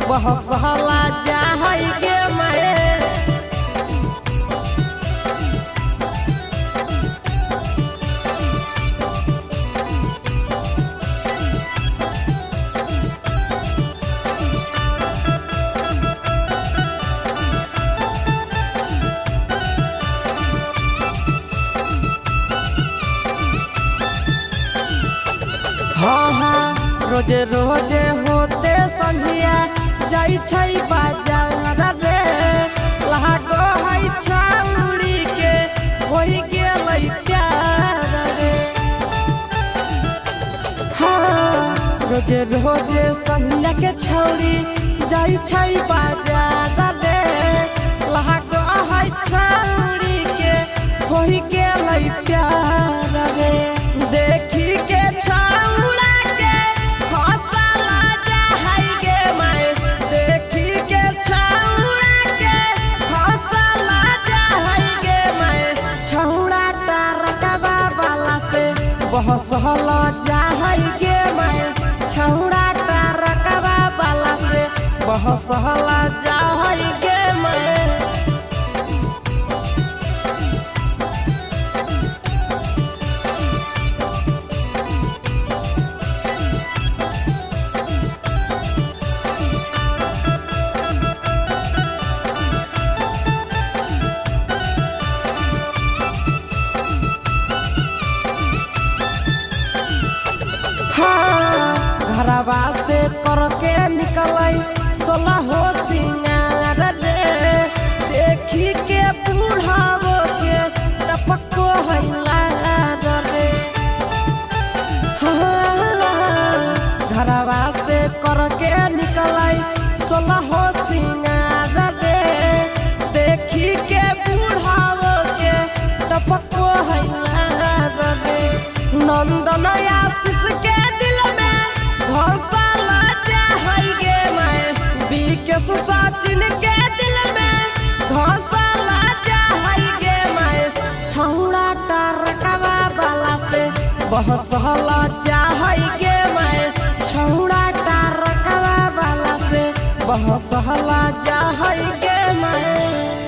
बहसला जा है गे मैं। हाँ हाँ रोजे रोजे होते संझिया जाई छै बाजार रे लागो है छौड़ी के होई गेलै प्यार रे। हाँ रोजे रोजे संझिया के छौड़ी जाई छै बाजार रे लागो है छौड़ी के होई गेलै प्यार रे। देखी के छौड़ा के हौसला जा है गे मैं। देखी के छौड़ा के हौसला जा है गे मैं। छौड़ा टरकवा वाला से बहसला जा है गे मैं। छौड़ा टरकवा वाला से बहसला जा है गे मैं। घरवा से करके निकलै 16 हो सिंगार रे। देखी के बूढ़ावो के टपको है लार रे। घरवा से करके निकलै 16 हो सिंगार रे। देखी के बूढ़ावो के टपको है लार रे। नंदन आशीष के दिल में हौसला जा है गे मैं। विकेश सचिन के दिल में हौसला जा है गे मैं। छौड़ा टरकवा वाला से बहसला जा है गे मैं। छौड़ा टरकवा वाला से बहसला जा है गे मैं।